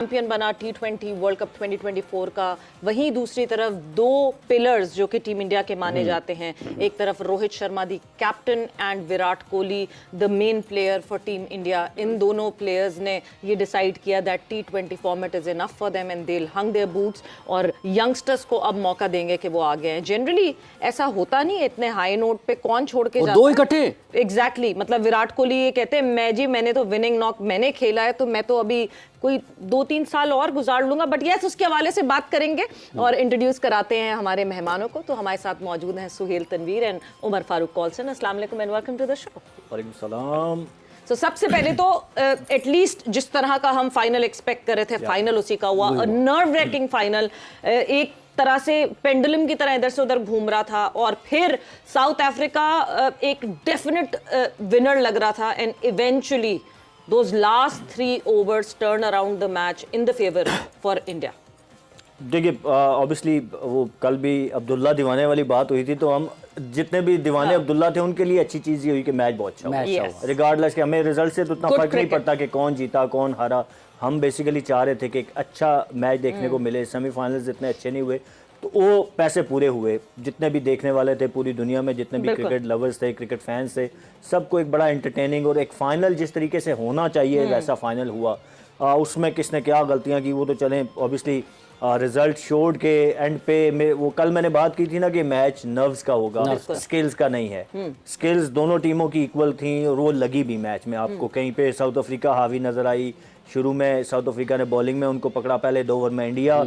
Champion बना T20 world cup 2024 का। वहीं दूसरी तरफ दो पिलर्स जो कि टीम इंडिया के माने जाते हैं, एक तरफ Rohit Sharma the captain and Virat Kohli the main player for team India. इन दोनों प्लेयर्स ने ये डिसाइड किया that T20 format is enough for them and they will hang their boots और यंगस्टर्स को अब मौका देंगे कि वो आगे हैं। जनरली ऐसा होता नहीं है, इतने हाई नोट पे कौन छोड़ के जाता है? दो इकट्ठे एग्जैक्टली मतलब विराट कोहली ये कहते हैं मैंने तो विनिंग नॉक मैंने खेला है, तो मैं तो अभी कोई 2-3 साल और गुजार लूंगा। बट यस, उसके हवाले से बात करेंगे और इंट्रोड्यूस कराते हैं हमारे मेहमानों को। तो हमारे साथ मौजूद हैं सुहेल तनवीर एंड उमर फारूक कॉल्सन। अस्सलाम वालेकुम and welcome to the show. वालेकुम सलाम। तो सबसे पहले तो एटलीस्ट जिस तरह का हम फाइनल एक्सपेक्ट कर रहे थे, फाइनल उसी का हुआ। नर्व रैकिंग फाइनल, एक तरह से पेंडुलम की तरह इधर से उधर घूम रहा था और फिर साउथ अफ्रीका एक डेफिनेट विनर लग रहा था and eventually those last 3 overs turn around the match in the favor for India. देखिए ऑब्वियसली वो कल भी अब्दुल्ला दीवाने वाली बात हुई थी, तो हम जितने भी दीवाने अब्दुल्ला थे उनके लिए अच्छी चीज़ ये हुई कि मैच बहुत अच्छा हुआ। रिगार्डलेस कि हमें रिजल्ट से तो उतना फर्क नहीं पड़ता कि कौन जीता कौन हारा। हम बेसिकली चाह रहे थे कि एक अच्छा मैच देखने को मिले। सेमीफाइनल्स इतने अच्छे नहीं हुए तो वो पैसे पूरे हुए। जितने भी देखने वाले थे पूरी दुनिया में, जितने भी क्रिकेट लवर्स थे, क्रिकेट फैंस थे, सबको एक बड़ा एंटरटेनिंग और एक फाइनल जिस तरीके से होना चाहिए वैसा फाइनल हुआ। उसमें किसने क्या गलतियां की वो तो चलें, ऑब्वियसली रिजल्ट शोड के एंड पे वो कल मैंने बात की थी ना कि मैच नर्व्स का होगा, स्किल्स का नहीं है। स्किल्स दोनों टीमों की इक्वल थी और वो लगी भी मैच में। आपको कहीं पे साउथ अफ्रीका हावी नजर आई। शुरू में साउथ अफ्रीका ने बॉलिंग में उनको पकड़ा, पहले 2 ओवर में इंडिया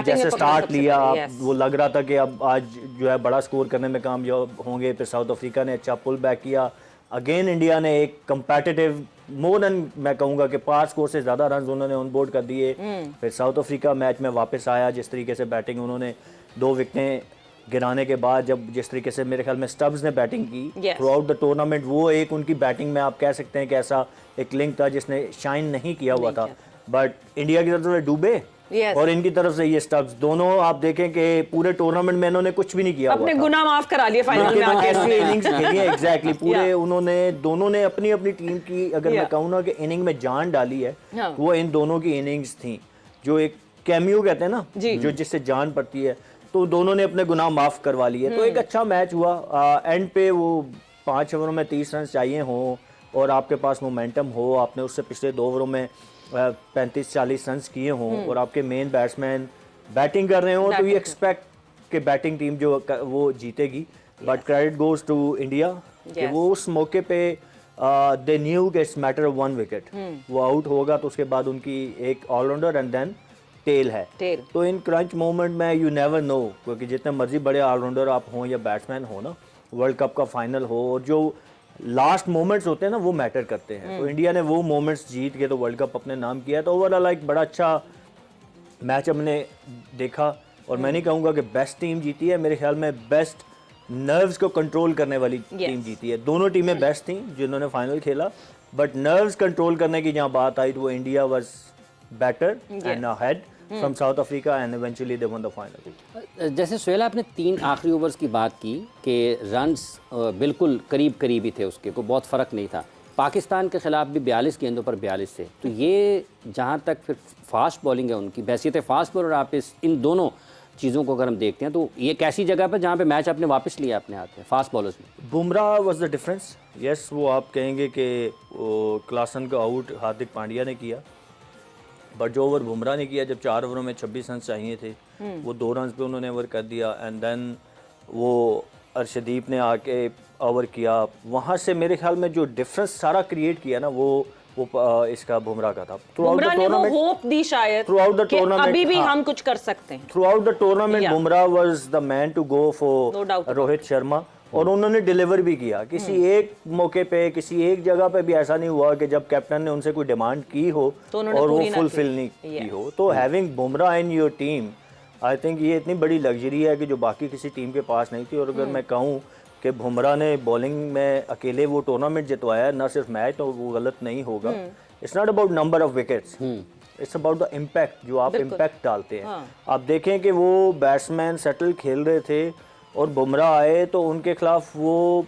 जैसे स्टार्ट लिया, वो लग रहा था कि अब आज जो है बड़ा स्कोर करने में कामयाब होंगे। फिर साउथ अफ्रीका ने अच्छा पुल बैक किया। अगेन इंडिया ने एक कंपेटिटिव मोर देन मैं कहूँगा कि 5 स्कोर से ज़्यादा रन उन्होंने ऑन बोर्ड कर दिए। फिर साउथ अफ्रीका मैच में वापस आया। जिस तरीके से बैटिंग उन्होंने 2 विकेटें गिराने के बाद, जब जिस तरीके से मेरे ख्याल में स्टब्स ने बैटिंग की थ्रू आउट द टूर्नामेंट, वो एक उनकी बैटिंग में आप कह सकते हैं कि ऐसा एक लिंक था जिसने शाइन नहीं किया हुआ था। बट इंडिया की तरफ से डूबे और इनकी तरफ से ये स्टब्स, दोनों आप देखें कि पूरे टूर्नामेंट में इन्होंने कुछ भी नहीं किया, अपने गुनाह माफ करा लिए फाइनल में आके। ऐसी इनिंग्स खेली है एग्जैक्टली पूरे उन्होंने दोनों ने अपनी अपनी टीम की, अगर मैं कहूँ ना कि इनिंग में जान डाली है, वो इन दोनों की इनिंग्स थी जो एक कैमियो कहते हैं ना, जो जिससे जान पड़ती है। तो दोनों ने अपने गुनाह माफ करवा लिए। तो एक अच्छा मैच हुआ। एंड पे वो 5 ओवरों में 30 रन चाहिए हों और आपके पास मोमेंटम हो, आपने उससे पिछले 2 ओवरों में 35-40 रन किए हों और आपके मेन बैट्समैन बैटिंग कर रहे हो, तो ये एक्सपेक्ट कि बैटिंग टीम जो वो जीतेगी। But credit goes to India कि वो उस मौके पे दे न्यू कि इट्स मैटर ऑफ 1 विकेट। वो आउट होगा तो उसके बाद उनकी एक ऑलराउंडर एंड देन टेल है। तो इन क्रंच मोमेंट में यू नेवर नो, क्योंकि जितने मर्जी बड़े ऑलराउंडर आप हों या बैट्समैन हो ना, वर्ल्ड कप का फाइनल हो और जो लास्ट मोमेंट्स होते हैं ना वो मैटर करते हैं। तो इंडिया ने वो मोमेंट्स जीत के तो वर्ल्ड कप अपने नाम किया। तो ओवरऑल एक बड़ा अच्छा मैच हमने देखा और मैं नहीं कहूँगा कि बेस्ट टीम जीती है, मेरे ख्याल में बेस्ट नर्व्स को कंट्रोल करने वाली टीम जीती है। दोनों टीमें बेस्ट थी जिन्होंने फाइनल खेला, बट नर्व्स कंट्रोल करने की जहाँ बात आई तो वो India was better and ahead from south Africa and eventually they one the final. जैसे सुहेल आपने 3 आखिरी ओवर्स की बात की कि रन्स बिल्कुल करीब करीब ही थे, उसके को बहुत फ़र्क नहीं था। पाकिस्तान के ख़िलाफ़ भी 42 गेंदों पर 42 थे। तो ये जहाँ तक फिर फास्ट बॉलिंग है उनकी, हैसियत फास्ट बॉलर आप इन दोनों चीज़ों को अगर हम देखते हैं तो ये एक ऐसी जगह पर जहाँ पे मैच आपने वापस लिया अपने हाथ में फास्ट बॉलर्स में। Bumrah was the difference. Yes, वो आप कहेंगे कि क्लासन का आउट हार्दिक पांड्या ने किया, बट जो ओवर बुमराह ने किया, जब 4 ओवरों में 26 रन चाहिए थे, वो 2 रन पे उन्होंने ओवर कर दिया। एंड देन वो अर्शदीप ने आके ओवर किया। वहाँ से मेरे ख्याल में जो डिफरेंस सारा क्रिएट किया ना वो इसका बुमराह का था। बुमराह ने वो होप दी शायद थ्रू आउट द टूर्नामेंट, अभी भी हम कुछ कर सकते हैं। Throughout the tournament Bumrah was the man to go for Rohit Sharma और उन्होंने डिलीवर भी किया। किसी एक मौके पे, किसी एक जगह पे भी ऐसा नहीं हुआ कि जब कैप्टन ने उनसे कोई डिमांड की हो तो और वो फुलफिल नहीं की हो। तो having Bumrah in your team, I think ये इतनी बड़ी लग्जरी है कि जो बाकी किसी टीम के पास नहीं थी। और अगर मैं कहूँ कि बुमराह ने बॉलिंग में अकेले वो टूर्नामेंट जितवाया, ना सिर्फ मैच, तो वो गलत नहीं होगा। It's not about number of wickets, it's about the impact जो आप इम्पैक्ट डालते हैं। आप देखें कि वो बैट्समैन सेटल खेल रहे थे और बुमराह आए तो उनके खिलाफ वो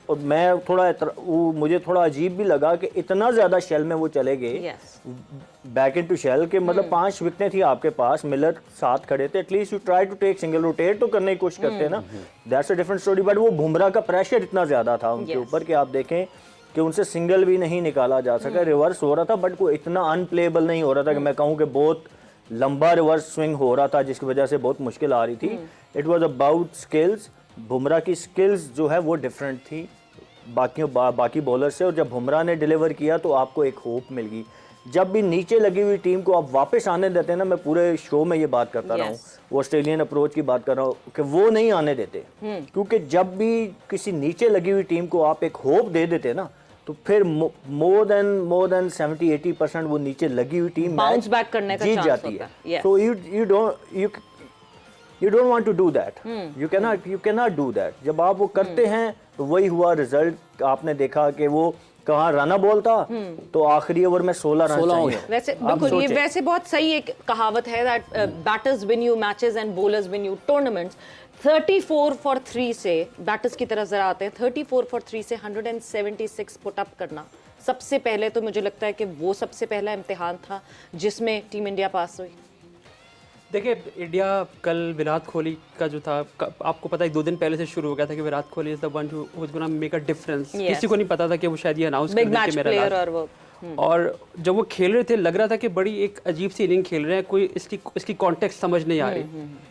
और मैं मुझे थोड़ा अजीब भी लगा कि इतना ज़्यादा शेल में वो चले गए, बैक इन टू शेल के मतलब 5 विकेटें थी आपके पास, मिलर साथ खड़े थे, at least you try to take single, rotate तो करने की कोशिश करते हैं ना, that's a different story. But वो बुमराह का प्रेशर इतना ज़्यादा था उनके ऊपर कि आप देखें कि उनसे सिंगल भी नहीं निकाला जा सका, रिवर्स हो रहा था बट कोई इतना अनप्लेबल नहीं हो रहा था कि मैं कहूँ कि बहुत लंबा रिवर्स स्विंग हो रहा था जिसकी वजह से बहुत मुश्किल आ रही थी। It was about skills, Bumrah की स्किल्स जो है वो डिफरेंट थी बाकी बॉलर से, और जब बुमराह ने डिलीवर किया तो आपको एक होप मिल गई। जब भी नीचे लगी हुई टीम को आप वापस आने देते हैं ना, मैं पूरे शो में ये बात करता रहा हूँ, वो ऑस्ट्रेलियन अप्रोच की बात कर रहा हूँ कि वो नहीं आने देते, क्योंकि जब भी किसी नीचे लगी हुई टीम को आप एक होप दे देते ना, तो फिर मोर देन 70-80% वो नीचे लगी हुई टीम बाउंस बैक करने का जीत चांस जाती होता है। सो you don't want to do that. You cannot do that. जब आप वो करते हैं तो वही हुआ रिजल्ट। आपने देखा कि वो कहाँ रना बॉल था तो आखिरी ओवर में 16 रन चाहिए। वैसे बिल्कुल ये वैसे बहुत सही एक कहावत है that batters win you matches and bowlers win you tournaments. 34 for 3 से बैटर्स की तरफ जरा आते हैं, 34 for 3 से 176 पुट अप करना सबसे पहले, तो मुझे लगता है कि वो सबसे पहला इम्तिहान था जिसमें टीम इंडिया पास हुई। देखिए इंडिया कल विराट कोहली का जो था, आपको पता है 2 दिन पहले से शुरू हो गया था कि Virat Kohli is the one who is gonna make a difference. किसी को नहीं पता था कि वो शायद ये अनाउंस कर देंगे मेरा लास्ट। और जब वो खेल रहे थे लग रहा था कि बड़ी एक अजीब सी इनिंग खेल रहे हैं, कोई इसकी कॉन्टेक्स्ट समझ नहीं आ रही।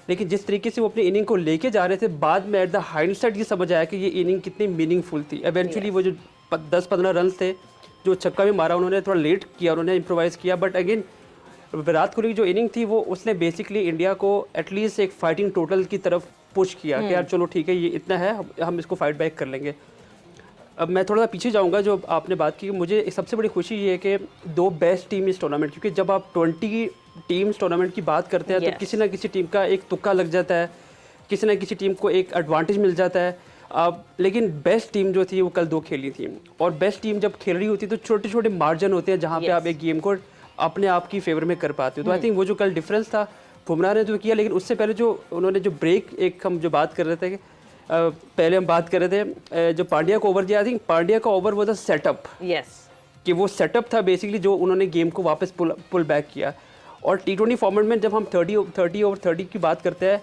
लेकिन जिस तरीके से वो अपनी इनिंग को लेके जा रहे थे, बाद में एट द हाइंडसाइट ये समझ आया कि ये इनिंग कितनी मीनिंगफुल थी। इवेंचुअली वो जो 10-15 रन थे जो छक्का भी मारा, उन्होंने थोड़ा लेट किया, उन्होंने इम्प्रोवाइज़ किया, बट अगेन विराट कोहली की जो इनिंग थी वो उसने बेसिकली इंडिया को एटलीस्ट एक फाइटिंग टोटल की तरफ पुश किया कि यार चलो ठीक है ये इतना है, हम इसको फाइट बैक कर लेंगे। अब मैं थोड़ा सा पीछे जाऊंगा, जो आपने बात की, मुझे सबसे बड़ी खुशी ये है कि 2 बेस्ट टीम इस टूर्नामेंट, क्योंकि जब आप 20 टीम्स टूर्नामेंट की बात करते हैं तो किसी ना किसी टीम का एक तुक्का लग जाता है, किसी ना किसी टीम को एक एडवांटेज मिल जाता है। लेकिन बेस्ट टीम जो थी वो कल 2 खेली थी, और बेस्ट टीम जब खेल रही होती है तो छोटे छोटे मार्जिन होते हैं जहाँ पे आप एक गेम को अपने आप की फेवर में कर पाते हो। तो आई थिंक वो जो कल डिफरेंस था बुमराह ने तो किया, लेकिन उससे पहले जो उन्होंने जो ब्रेक एक हम जो बात कर रहे थे पहले हम बात कर रहे थे जो पांड्या को ओवर दिया, आई थिंक पांड्या का ओवर वाज अ सेटअप, कि वो सेटअप था बेसिकली जो उन्होंने गेम को वापस पुल बैक किया। और T20 फॉर्मेट में जब हम 30 ओवर 30 की बात करते हैं,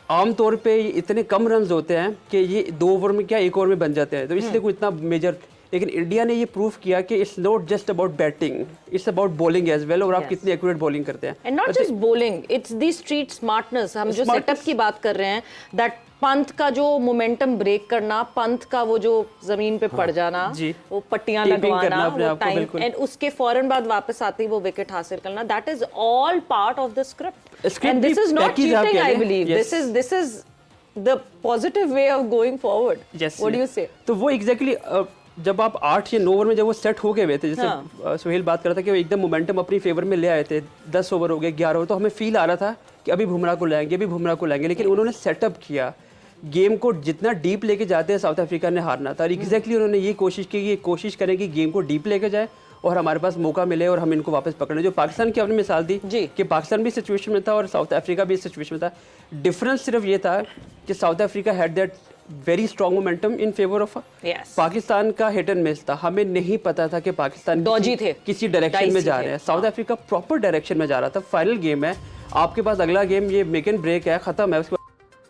आमतौर पे इतने कम रन्स होते हैं कि ये 2 ओवर में क्या 1 ओवर में बन जाते हैं, तो इसलिए कोई इतना मेजर। लेकिन इंडिया ने ये प्रूव किया कि it's not just about batting, it's about bowling as well, और आप कितनी एक्यूरेट बॉलिंग करते हैं। And not just bowling, it's the street smartness. हम जो सेटअप की बात कर रहे हैं, दैट पंत का जो मोमेंटम ब्रेक करना, पंत का वो जो जमीन पे पड़ जाना, वो पट्टियां लगवाना, वो टाइम, एंड उसके फौरन बाद वापस आते ही वो विकेट हासिल करना, that is all part of the script. And this is not cheating, I believe this is the positive way of going forward. What do you से? तो वो एग्जैक्टली जब आप 8 या 9 ओवर में जब वो सेट हो गए हुए थे, जैसे सुहेल बात कर रहा था कि वो एकदम मोमेंटम अपनी फेवर में ले आए थे, 10 ओवर हो गए, 11 ओवर, तो हमें फील आ रहा था कि अभी बुमराह को लाएंगे, अभी बुमराह को लाएंगे, लेकिन उन्होंने सेटअप किया गेम को। जितना डीप लेके जाते हैं साउथ अफ्रीका ने हारना था, और एग्जैक्टली उन्होंने ये कोशिश की कि कोशिश करें कि गेम को डीप लेके जाए और हमारे पास मौका मिले और हम इनको वापस पकड़ें। जो पाकिस्तान की आपने मिसाल दी कि पाकिस्तान भी सिचुएशन में था और साउथ अफ्रीका भी सिचुएशन में था, डिफरेंस सिर्फ ये था कि south Africa had that very strong momentum in favour of Pakistan का हिट एंड मिस था। हमें नहीं पता था कि पाकिस्तान किसी डायरेक्शन में जा रहे हैं, साउथ अफ्रीका प्रॉपर डायरेक्शन में जा रहा था। फाइनल गेम है, आपके पास अगला गेम ये मेक एंड ब्रेक है, खत्म है।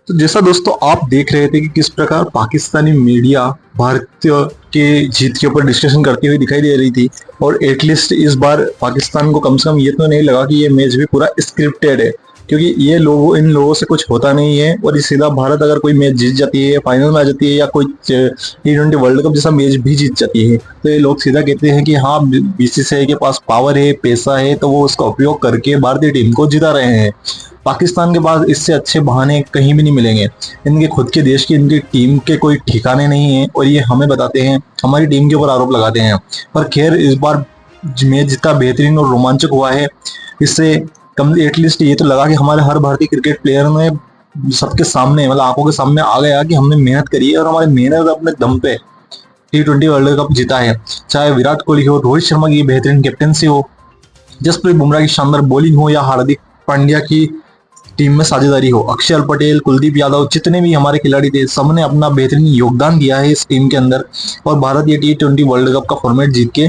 तो जैसा दोस्तों आप देख रहे थे कि किस प्रकार पाकिस्तानी मीडिया भारतीय के जीत के ऊपर डिस्कशन करती हुई दिखाई दे रही थी, और एटलीस्ट इस बार पाकिस्तान को कम से कम ये तो नहीं लगा कि ये मैच भी पूरा स्क्रिप्टेड है, क्योंकि ये इन लोगों से कुछ होता नहीं है। और ये सीधा भारत अगर कोई मैच जीत जाती है, फाइनल में आ जाती है, या कोई T20 वर्ल्ड कप जैसा मैच भी जीत जाती है, तो ये लोग सीधा कहते हैं कि हाँ BCCI के पास पावर है, पैसा है, तो वो उसका उपयोग करके भारतीय टीम को जिता रहे हैं। पाकिस्तान के पास इससे अच्छे बहाने कहीं भी नहीं मिलेंगे। इनके खुद के देश की, इनकी टीम के कोई ठिकाने नहीं है, और ये हमें बताते हैं, हमारी टीम के ऊपर आरोप लगाते हैं। पर खैर इस बार मैच जितना बेहतरीन और रोमांचक हुआ है, इससे कम एटलीस्ट ये तो लगा कि हमारे हर भारतीय क्रिकेट प्लेयर ने सबके सामने, मतलब आंखों के सामने आ गया कि हमने मेहनत करी है, और हमारी मेहनत अपने दम पे T20 वर्ल्ड कप जीता है। चाहे विराट कोहली हो, रोहित शर्मा की बेहतरीन कैप्टनसी हो, जसप्रीत बुमराह की शानदार बॉलिंग हो, या हार्दिक पांड्या की टीम में साझेदारी हो। अक्षर पटेल, कुलदीप यादव, जितने भी हमारे खिलाड़ी थे, सबने अपना बेहतरीन योगदान दिया है इस टीम के अंदर और भारत ये T20 वर्ल्ड कप का फॉर्मेट जीत के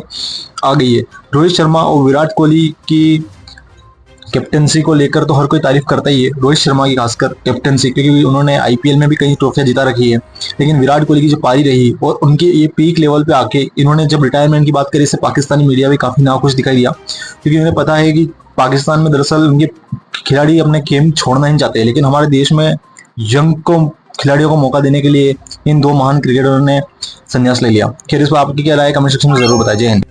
आ गई है। रोहित शर्मा और विराट कोहली की कैप्टेंसी को लेकर तो हर कोई तारीफ करता ही है, रोहित शर्मा की खासकर कैप्टेंसी, क्योंकि उन्होंने IPL में भी कई ट्रॉफियां जिता रखी है। लेकिन विराट कोहली की जो पारी रही और उनके ये पीक लेवल पे आके इन्होंने जब रिटायरमेंट की बात करी, इससे पाकिस्तानी मीडिया भी काफी नाखुश दिखाई दिया, क्योंकि उन्हें पता है कि पाकिस्तान में दरअसल उनके खिलाड़ी अपने गेम छोड़ना नहीं चाहते, लेकिन हमारे देश में यंग को खिलाड़ियों को मौका देने के लिए इन दो महान क्रिकेटरों ने संन्यास ले लिया। खैर, इस पर आपकी क्या राय है कमेंट सेक्शन में जरूर बताइए। जय हिंद।